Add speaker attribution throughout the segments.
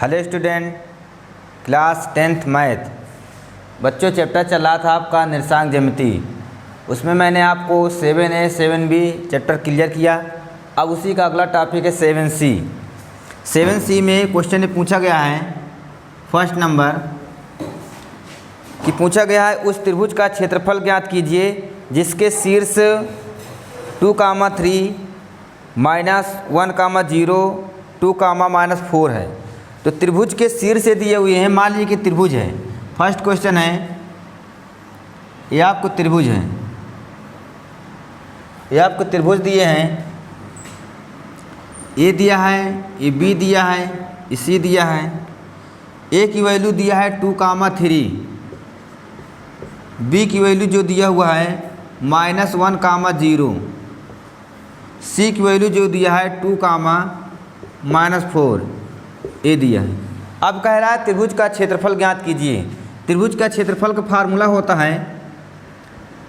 Speaker 1: Hello student, class 10th math. बच्चों, chapter चल रहा था आपका निर्देशांक ज्यामिति। उसमें मैंने आपको 7A 7B चैप्टर क्लियर किया। अब उसी का अगला टॉपिक है 7C। 7C में क्वेश्चन पूछा गया है फर्स्ट नंबर कि पूछा गया है उस त्रिभुज का क्षेत्रफल ज्ञात कीजिए जिसके शीर्ष 2, 3, -1, 0, 2, -4 है। तो त्रिभुज के शीर्ष से दिए हुए हैं। मान लीजिए कि त्रिभुज है। फर्स्ट क्वेश्चन है, ये आपको त्रिभुज है, ये आपको त्रिभुज दिए हैं। ए दिया है, ये बी दिया है, ये सी दिया है। ए की वैल्यू दिया है 2, 3। बी की वैल्यू जो दिया हुआ है -1, 0। सी की वैल्यू जो दिया है 2, -4 ए दिया है। अब कह रहा है त्रिभुज का क्षेत्रफल ज्ञात कीजिए। त्रिभुज का क्षेत्रफल का फार्मूला होता है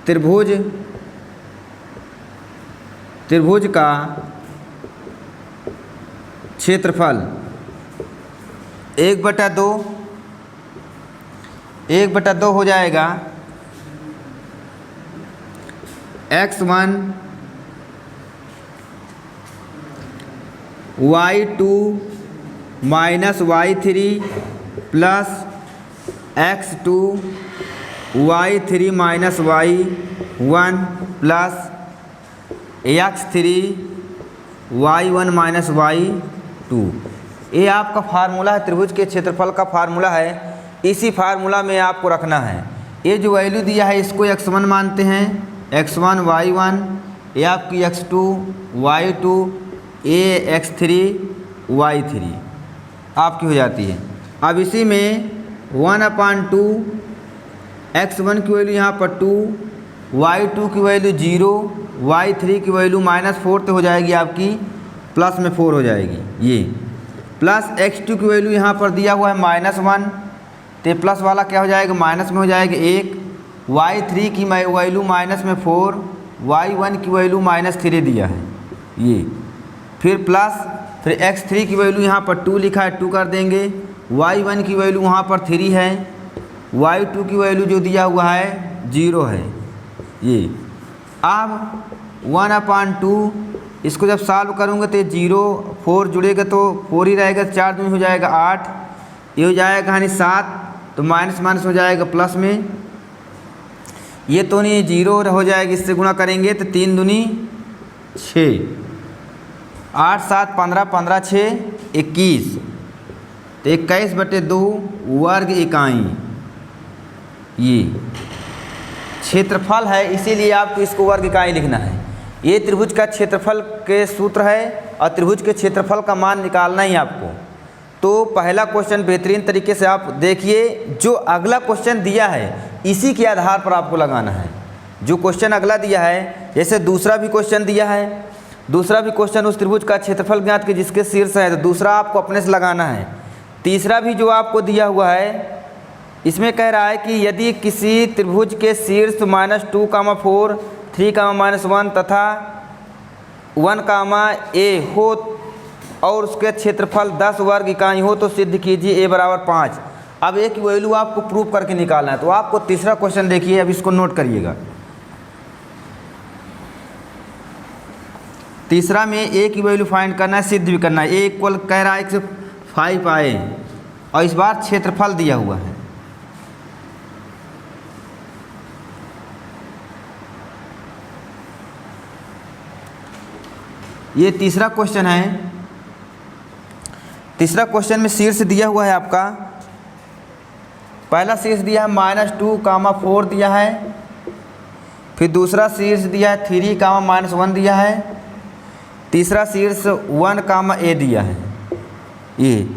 Speaker 1: त्रिभुज का क्षेत्रफल 1/2 हो जाएगा x1 y2 -y3 plus x2 y3 -y1 plus x3 y1 -y2। ये आपका फार्मूला है, त्रिभुज के क्षेत्रफल का फार्मूला है। इसी फार्मूला में आपको रखना है। ये जो वैल्यू दिया है इसको x1 मानते हैं, x1 y1, ये आपकी x2 y2, ये x3 y3 आपकी हो जाती है। अब इसी में 1/2 x1 की वैल्यू यहाँ पर 2, y2 की वैल्यू 0, y3 की वैल्यू -4 तो हो जाएगी आपकी, प्लस में 4 हो जाएगी ये, प्लस x2 की वैल्यू यहाँ पर दिया हुआ है -1, तो प्लस वाला क्या हो जाएगा, माइनस में हो जाएगा 1, y3 की वैल्यू -4, y1 की वैल्यू -3 दिया है ये, फिर प्लस, फिर x3 की वैल्यू यहाँ पर 2 लिखा है, 2 कर देंगे। y1 की वैल्यू वहाँ पर 3 है, y2 की वैल्यू जो दिया हुआ है 0 है ये। अब 1/2 इसको जब सॉल्व करूँगा तो 0, 4 जुड़ेगा तो 4 ही रहेगा, 4 दूनी हो जाएगा 8, ये हो जाएगा कहानी 7, तो माइनस माइनस हो जाएगा प्लस में, ये तो नहीं 0 हो जाएगा, इससे गुणा करेंगे तो 3 दूनी 6, 8, 7, 15, 15, 6, 21, तो 21/2 वर्ग इकाई ये क्षेत्रफल है। इसीलिए आपको इसको वर्ग इकाई लिखना है। ये त्रिभुज का क्षेत्रफल के सूत्र है और त्रिभुज के क्षेत्रफल का मान निकालना ही आपको। तो पहला क्वेश्चन बेहतरीन तरीके से आप देखिए, जो अगला क्वेश्चन दिया है इसी के आधार पर आपको लगाना है। जो क्वेश्चन अगला दिया है, जैसे दूसरा भी क्वेश्चन दिया है, दूसरा भी क्वेश्चन उस त्रिभुज का क्षेत्रफल ज्ञात कीजिए जिसके शीर्ष है, तो दूसरा आपको अपने से लगाना है। तीसरा भी जो आपको दिया हुआ है इसमें कह रहा है कि यदि किसी त्रिभुज के शीर्ष -2, 4, 3, -1 तथा 1, a हो और उसके क्षेत्रफल 10 वर्ग इकाई हो तो सिद्ध कीजिए a = 5। अब एक वैल्यू आपको प्रूव करके निकालना है। तो आपको तीसरा क्वेश्चन देखिए, अब इसको नोट करिएगा। तीसरा में a की वैल्यू फाइंड करना है, सिद्ध भी करना है। a इक्वल कह रहा है 1/5 आए और इस बार क्षेत्रफल दिया हुआ है। ये तीसरा क्वेश्चन है। तीसरा क्वेश्चन में शीर्ष दिया हुआ है आपका, पहला शीर्ष दिया है -2, 4 दिया है, फिर दूसरा शीर्ष दिया है 3, -1 दिया है, तीसरा शीर्ष 1, a दिया है ये,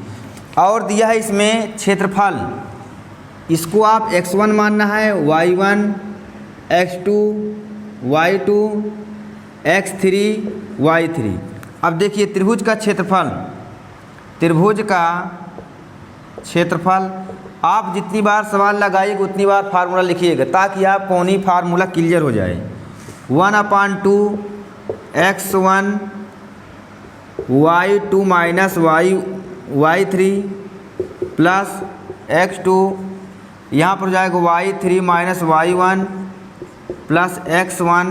Speaker 1: और दिया है इसमें क्षेत्रफल। इसको आप x1 मानना है, y1, x2, y2, x3, y3। अब देखिए त्रिभुज का क्षेत्रफल, त्रिभुज का क्षेत्रफल आप जितनी बार सवाल लगाइएगा उतनी बार फार्मूला लिखिएगा ताकि आपको नहीं फार्मूला क्लियर हो जाए। 1/2 x1 y2 - y3 plus x2, यहाँ पर हो जाएगा y3 minus y1 plus x1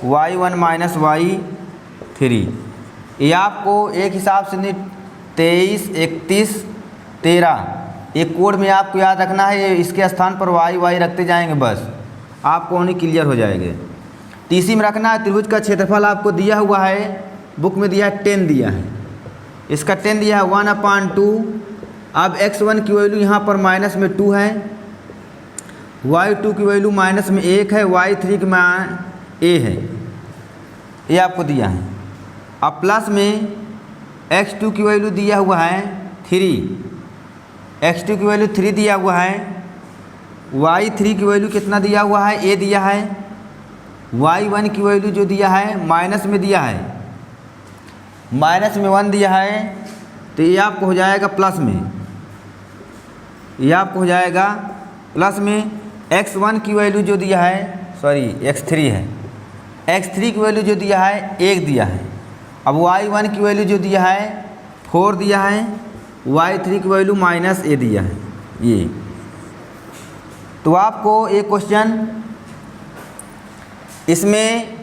Speaker 1: y1 minus y3। ये आपको एक हिसाब से नहीं 23, 31, 13 एक कोड में आपको याद रखना है। ये इसके स्थान पर y रखते जाएंगे, बस आपको उन्हें क्लियर हो जाएंगे। तीसरी में रखना है त्रिभुज का क्षेत्रफल आपको दिया हुआ है, बुक में दिया है 10 दिया है, इसका 10 दिया है 1/2। अब x1 की वैल्यू यहाँ पर माइनस में 2 है, y2 की वैल्यू माइनस में 1 है, y3 की मान a है, ये आपको दिया है। अब प्लस में x2 की वैल्यू दिया हुआ है 3, x2 की वैल्यू 3 दिया हुआ है, y3 की वैल्यू कितना दिया हुआ है, a दिया है, y1 की वैल्यू जो दिया है माइनस में दिया है, माइनस में 1 दिया है, तो ये आपको हो जाएगा प्लस में, ये आपको हो जाएगा प्लस में। x1 की वैल्यू जो दिया है, सॉरी x3 है, x3 की वैल्यू जो दिया है 1 दिया है। अब y1 की वैल्यू जो दिया है 4 दिया है, y3 की वैल्यू माइनस a दिया है ये। तो आपको एक क्वेश्चन इसमें,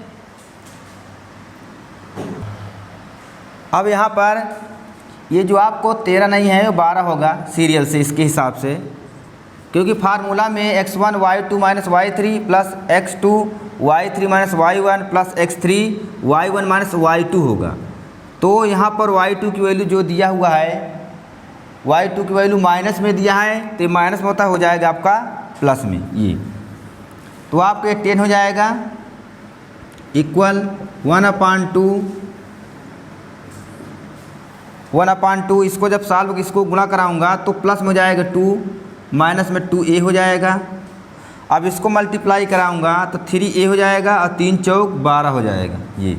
Speaker 1: अब यहाँ पर ये जो आपको 13 नहीं है वो 12 होगा सीरियल से, इसके हिसाब से, क्योंकि फार्मूला में x1 y2 minus y3 plus x2 y3 minus y1 plus x3 y1 minus y2 होगा। तो यहाँ पर y2 की वैल्यू जो दिया हुआ है, y2 की वैल्यू माइनस में दिया है, तो ये माइनस में होता हो जाएगा आपका प्लस में ये। तो आपको ये 10 हो जाएगा इक्वल 1/2। इसको जब सॉल्व इसको गुणा कराऊंगा तो प्लस में हो जाएगा 2, माइनस में 2a हो जाएगा। अब इसको मल्टीप्लाई कराऊंगा तो 3a हो जाएगा और 3 चौक 12 हो जाएगा ये।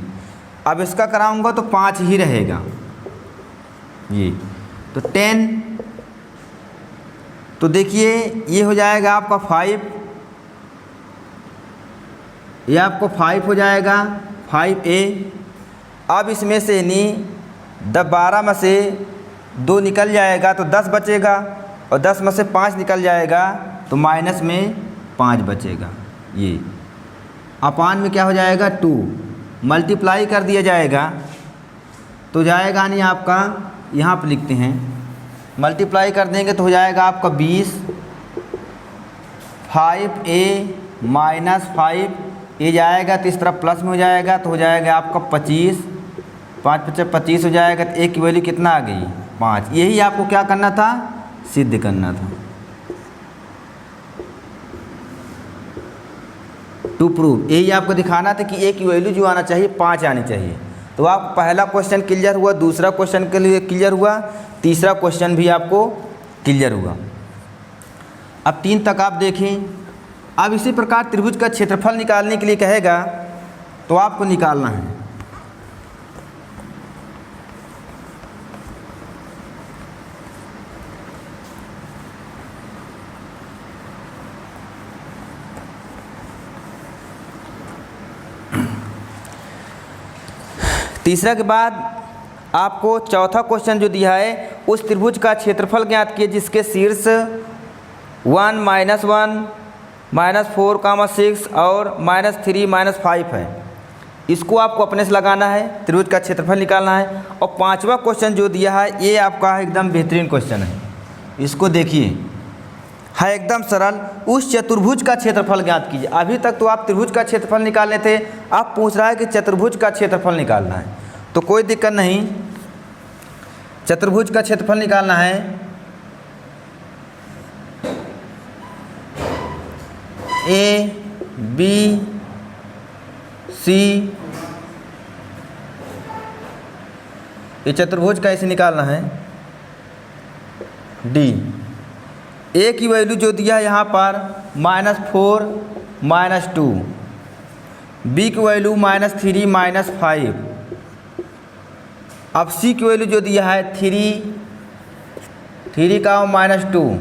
Speaker 1: अब इसका कराऊंगा तो 5 ही रहेगा ये, तो 10। तो देखिए ये हो जाएगा आपका 5, ये आपको 5 हो जाएगा 5a। अब इसमें से नहीं 12 में से 2 निकल जाएगा तो 10 बचेगा, और 10 में से 5 निकल जाएगा तो माइनस में 5 बचेगा ये। अपान में क्या हो जाएगा 2, मल्टीप्लाई कर दिया जाएगा तो जाएगा नहीं आपका, यहाँ पर लिखते हैं मल्टीप्लाई कर देंगे तो हो जाएगा आपका 20, 5a माइनस 5 ये जाएगा तो इस तरफ प्लस में हो जाएगा, तो हो जाएगा आपका 25, 5 × 25 हो जाएगा। तो एक की वैल्यू कितना आ गई 5। यही आपको क्या करना था, सिद्ध करना था, टू प्रूव। यही आपको दिखाना था कि एक की वैल्यू जो आना चाहिए 5 आनी चाहिए। तो आप पहला क्वेश्चन क्लियर हुआ, दूसरा क्वेश्चन के लिए क्लियर हुआ, तीसरा क्वेश्चन भी आपको क्लियर हुआ। अब 3 तक आप देखें। अब इसी प्रकार त्रिभुज का क्षेत्रफल निकालने के लिए कहेगा तो आपको निकालना है। तीसरा के बाद आपको चौथा क्वेश्चन जो दिया है, उस त्रिभुज का क्षेत्रफल ज्ञात कीजिए जिसके शीर्ष 1 -1 -4, 6 और -3 -5 है। इसको आपको अपने से लगाना है, त्रिभुज का क्षेत्रफल निकालना है। और पांचवा क्वेश्चन जो दिया है ये आपका एकदम बेहतरीन क्वेश्चन है, इसको देखिए, है एकदम सरल। उस चतुर्भुज का क्षेत्रफल ज्ञात कीजिए। अभी तक तो आप त्रिभुज का क्षेत्रफल निकालने थे, अब पूछ रहा है कि चतुर्भुज का क्षेत्रफल निकालना है। तो कोई दिक्कत नहीं, चतुर्भुज का क्षेत्रफल निकालना है। A B C, ये चतुर्भुज का ऐसे निकालना है। D, A की वैल्यू जो दिया है यहाँ पर -4 -2, B की वैल्यू -3 -5। अब C की वैल्यू जो दिया है 3 का -2,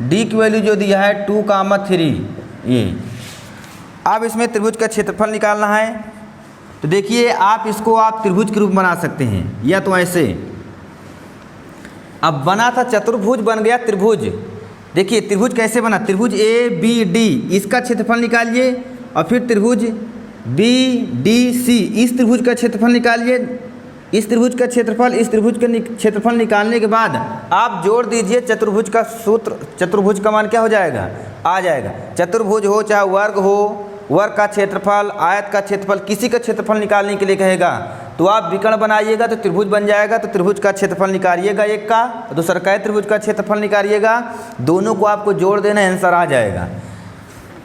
Speaker 1: D की वैल्यू जो दिया है 2 3 ये। अब इसमें त्रिभुज का क्षेत्रफल निकालना है। तो देखिए आप इसको आप त्रिभुज के रूप में बना सकते हैं, या तो ऐसे। अब बना था चतुर्भुज, बन गया त्रिभुज। देखिए त्रिभुज कैसे बना, त्रिभुज ए बी डी, इसका क्षेत्रफल निकालिए, और फिर त्रिभुज बी डी सी, इस त्रिभुज का क्षेत्रफल निकालिए, इस त्रिभुज का क्षेत्रफल, इस त्रिभुज का क्षेत्रफल निकालने के बाद आप जोड़ दीजिए चतुर्भुज का सूत्र। चतुर्भुज का मान क्या हो जाएगा, आ जाएगा। चतुर्भुज हो चाहे वर्ग हो, वर्ग का क्षेत्रफल, आयत का क्षेत्रफल, किसी का क्षेत्रफल निकालने के लिए कहेगा तो आप विकर्ण बनाइएगा तो त्रिभुज बन जाएगा। तो त्रिभुज का क्षेत्रफल निकालिएगा एक का, दूसरा का त्रिभुज का क्षेत्रफल निकालिएगा, दोनों को आपको जोड़ देना, आंसर आ जाएगा।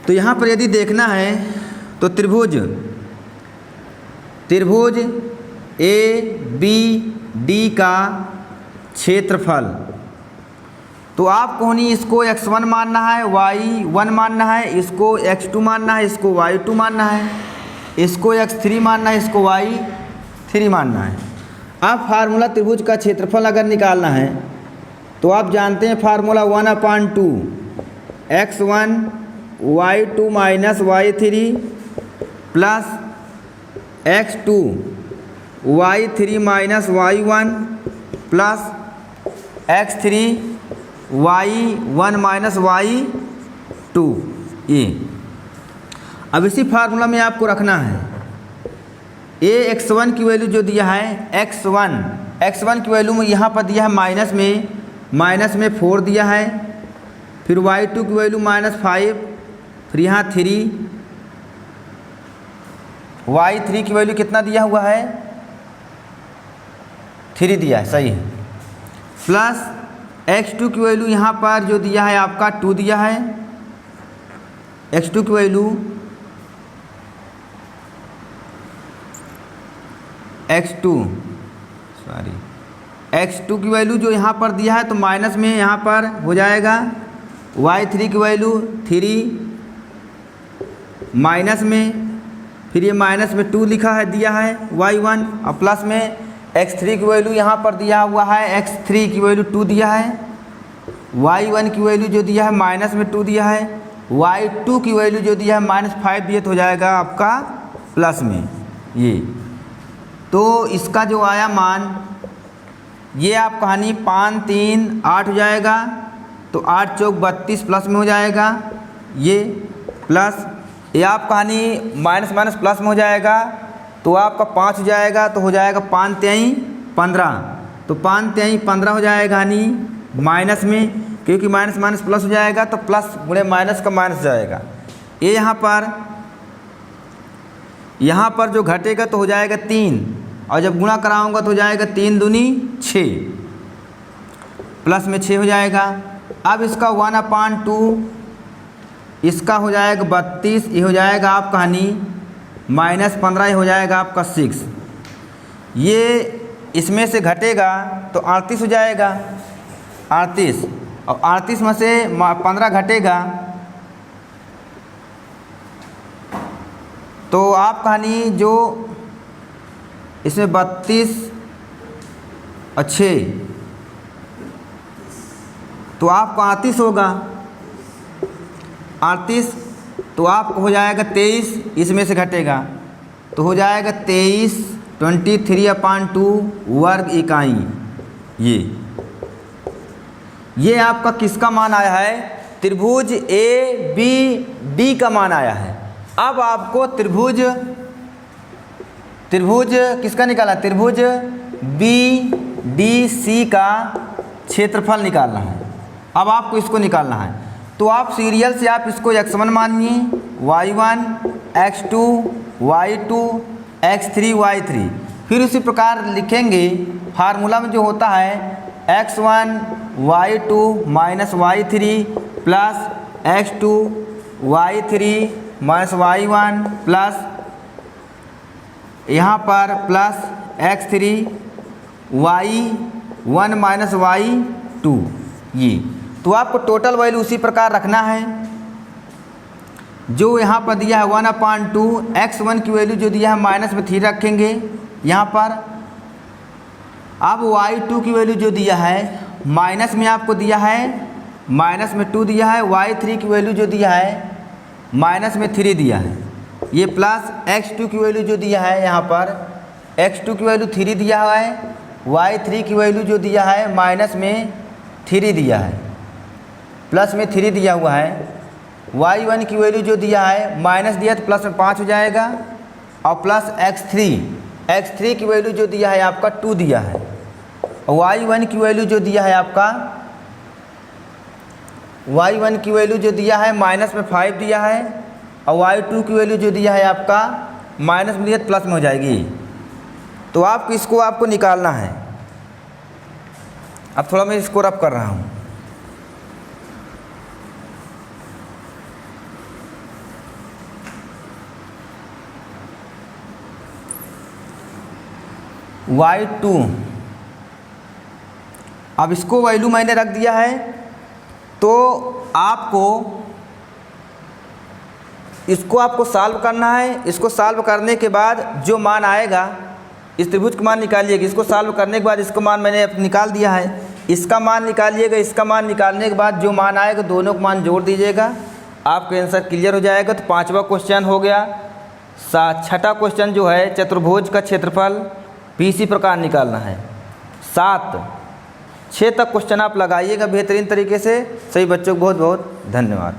Speaker 1: तो यहाँ पर यदि देखना है तो त्रिभुज ए बी डी का क्षेत्रफल, तो आपको होनी इसको x1 मानना है, y1 मानना है, इसको x2 मानना है, इसको y2 मानना है, इसको x3 मानना है, इसको y3 मानना है। अब फार्मूला त्रिभुज का क्षेत्रफल अगर निकालना है तो आप जानते हैं formula 1/2 x1 y2 minus y3 plus x2 y3 minus y1 plus x3 y1 minus y2। ये अब इसी फार्मूला में आपको रखना है ए x1 की वैल्यू जो दिया है x1 की वैल्यू में यहाँ पर दिया है माइनस में 4 दिया है, फिर y2 की वैल्यू -5, फिर यहाँ 3, y3 की वैल्यू कितना दिया हुआ है 3 दिया है, सही है, प्लस x2 की वैल्यू यहाँ पर जो दिया है आपका 2 दिया है, x2 की वैल्यू x2 की वैल्यू जो यहाँ पर दिया है तो माइनस में यहाँ पर हो जाएगा, y3 की वैल्यू 3 माइनस में, फिर ये माइनस में 2 लिखा है दिया है y1, और प्लस में x3 की वैल्यू यहाँ पर दिया हुआ है, x3 की वैल्यू 2 दिया है, y1 की वैल्यू जो दिया है माइनस में 2 दिया है, y2 की वैल्यू जो दिया है -5 दिया, तो हो जाएगा आपका प्लस में ये। तो इसका जो आया मान ये आप कहानी 5 3 8 हो जाएगा, तो 8 चौक 32 प्लस में हो जाएगा ये, प्लस ये आप कहानी माइनस प्लस में हो जाएगा, तो आपका 5 हो जाएगा, तो हो जाएगा 5 3 15, तो 5 3 15 हो जाएगा कहानी माइनस में, क्योंकि माइनस प्लस हो जाएगा तो प्लस गुणे माइनस का माइनस जाएगा। ये यहाँ पर जो घटेगा तो हो जाएगा 3, और जब गुणा कराऊंगा तो हो जाएगा 3 दूनी 6, प्लस में 6 हो जाएगा। अब इसका 1/2, इसका हो जाएगा 32, ये हो जाएगा आप कहानी -15, ये हो जाएगा आपका 6, ये इसमें से घटेगा तो 38 हो जाएगा 38, और 38 में से 15 घटेगा तो आप कहानी जो इसमें 32 और 6 तो आपको 38 होगा, 38 तो आपको हो जाएगा 23, इसमें से घटेगा तो हो जाएगा 23 23/2 वर्ग इकाई। ये आपका किसका मान आया है, त्रिभुज ए बी डी का मान आया है। अब आपको त्रिभुज किसका निकाला, त्रिभुज बी डी सी का क्षेत्रफल निकालना है। अब आपको इसको निकालना है, तो आप सीरियल से आप इसको x1 मानिए, y1 x2 y2 x3 y3, फिर उसी प्रकार लिखेंगे फार्मूला में जो होता है x1 y2 minus y3 plus x2 y3 minus y1 plus यहाँ पर plus x3 y1 minus y2। ये तो आपको टोटल वैल्यू उसी प्रकार रखना है जो यहाँ पर दिया है 1/2, x1 की वैल्यू जो दिया है माइनस में 3 रखेंगे यहाँ पर। अब y2 की वैल्यू जो दिया है माइनस में आपको दिया है, माइनस में 2 दिया है, y3 की वैल्यू जो दिया है माइनस में 3 दिया है, ये प्लस x2 की वैल्यू जो दिया है यहाँ पर x2 की वैल्यू 3 दिया हुआ है, y3 की वैल्यू जो दिया है माइनस में 3 दिया है, प्लस में 3 दिया हुआ है। y1 की वैल्यू जो दिया है माइनस दिया तो प्लस में 5 हो जाएगा, और प्लस x3 की वैल्यू जो दिया है आपका 2 दिया है। y1 की वैल्यू जो दिया है आपका y1 की वैल्यू जो दिया है माइनस में 5 दिया है, और y2 की वैल्यू जो दिया है आपका माइनस में दिया तो प्लस में हो जाएगी। तो आप इसको आपको निकालना है। अब थोड़ा मैं इसको रफ कर रहा हूँ। y2, अब इसको वैल्यू मैंने रख दिया है, तो आपको सॉल्व करना है। इसको सॉल्व करने के बाद जो मान आएगा इस त्रिभुज का मान निकालिएगा। इसको सॉल्व करने के बाद इसका मान मैंने निकाल दिया है, इसका मान निकालिएगा। इसका मान निकालने के बाद जो मान आएगा दोनों का मान जोड़ दीजिएगा, आपका आंसर क्लियर हो जाएगा। तो 5वां क्वेश्चन हो गया। 6ठा क्वेश्चन जो है चतुर्भुज का क्षेत्रफल पीसी प्रकार निकालना है। 6 तक क्वेश्चन आप लगाइएगा बेहतरीन तरीके से। सभी बच्चों को बहुत बहुत धन्यवाद।